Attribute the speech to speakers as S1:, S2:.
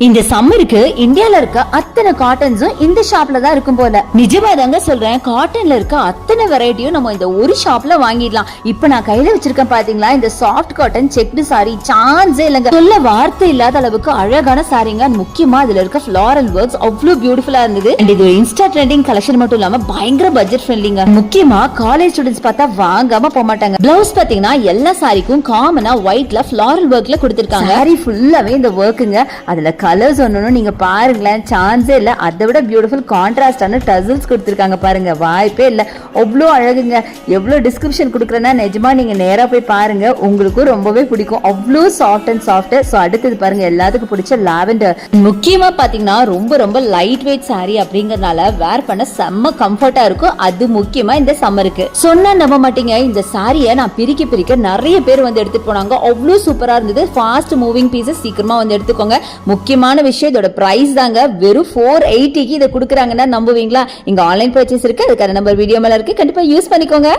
S1: இந்த சம்மருக்கு இந்தியால இருக்க அத்தனை காட்டன்ஸும் இந்த ஷாப்ல தான் இருக்கும் போல. நிஜமா தாங்க சொல்றேன், காட்டன்ல இருக்க அத்தனை வெரைட்டியும் நம்ம இந்த ஒரு ஷாப்ல வாங்கிடலாம். இப்ப நான் கையில வச்சிருக்கேன் பாத்தீங்களா, இந்த சாஃப்ட் காட்டன் செக்டு சாரி, சான்ஸே இல்லங்க. சொல்ல வார்த்தை இல்லாத அளவுக்கு அழகான சாரிங்க. முக்கியமா அதுல இருக்க ஃபிளாரல் ஒர்க்ஸ் அவ்வளவு பியூட்டிஃபுல்லா இருந்தது. அண்ட் இது இன்ஸ்டா ட்ரெண்டிங் கலெக்ஷன் மட்டும் இல்லாம பயங்கர பட்ஜெட் ஃப்ரெண்ட்லிங்க. முக்கியமா காலேஜ் ஸ்டூடெண்ட்ஸ் பார்த்தா வாங்காம போக மாட்டாங்க. பிளவுஸ் பாத்தீங்கன்னா எல்லா சாரிக்கும் காமனா ஒயிட்ல ஃபிளாரல் ஒர்க்ல கொடுத்திருக்காங்க. சாரி ஃபுல்லாவே இந்த ஒர்க்குங்க. அதுல கலர்ஸ் ஒண்ணு நீங்க பாருங்களேன், சான்ஸே இல்ல. அதை விட பியூட்டிஃபுல் கான்ட்ராஸ்டான டசல்ஸ் கொடுத்திருக்காங்க பாருங்க, வாய்ப்பே இல்ல. அவ்வளோ அழகுங்க. எவ்வளவு டிஸ்கிரிப்ஷன் கொடுக்குறேன்னா நிஜமா நீங்க நேரா போய் பாருங்க, உங்களுக்கும் ரொம்பவே பிடிக்கும். அவ்வளோ சாஃப்ட் அண்ட் சாஃப்ட். ஸோ அடுத்தது பாருங்க, எல்லாத்துக்கும் பிடிச்ச லாவெண்டர். முக்கியமா பாத்தீங்கன்னா ரொம்ப ரொம்ப லைட் வெயிட் சாரி அப்படிங்கறதுனால வேர் பண்ண செம்ம கம்ஃபர்ட்டா இருக்கும். அது முக்கியமா இந்த சம்மருக்கு. சொன்னா நம்ப மாட்டீங்க, இந்த சாரியை நான் பிரிக்க நிறைய பேர் வந்து எடுத்துட்டு போனாங்க. அவ்வளோ சூப்பரா இருந்தது. ஃபாஸ்ட் மூவிங் பீசஸ், சீக்கிரமா வந்து எடுத்துக்கோங்க. முக்கியமான விஷயம் இதோட பிரைஸ் தாங்க. வெறும் 480க்கு இதை கொடுக்குறாங்கன்னா நம்புவீங்களா? இங்க ஆன்லைன் பர்ச்சேஸ் இருக்கு, அதுக்கான நம்பர் வீடியோ மேல இருக்கு, கண்டிப்பா யூஸ் பண்ணிக்கோங்க.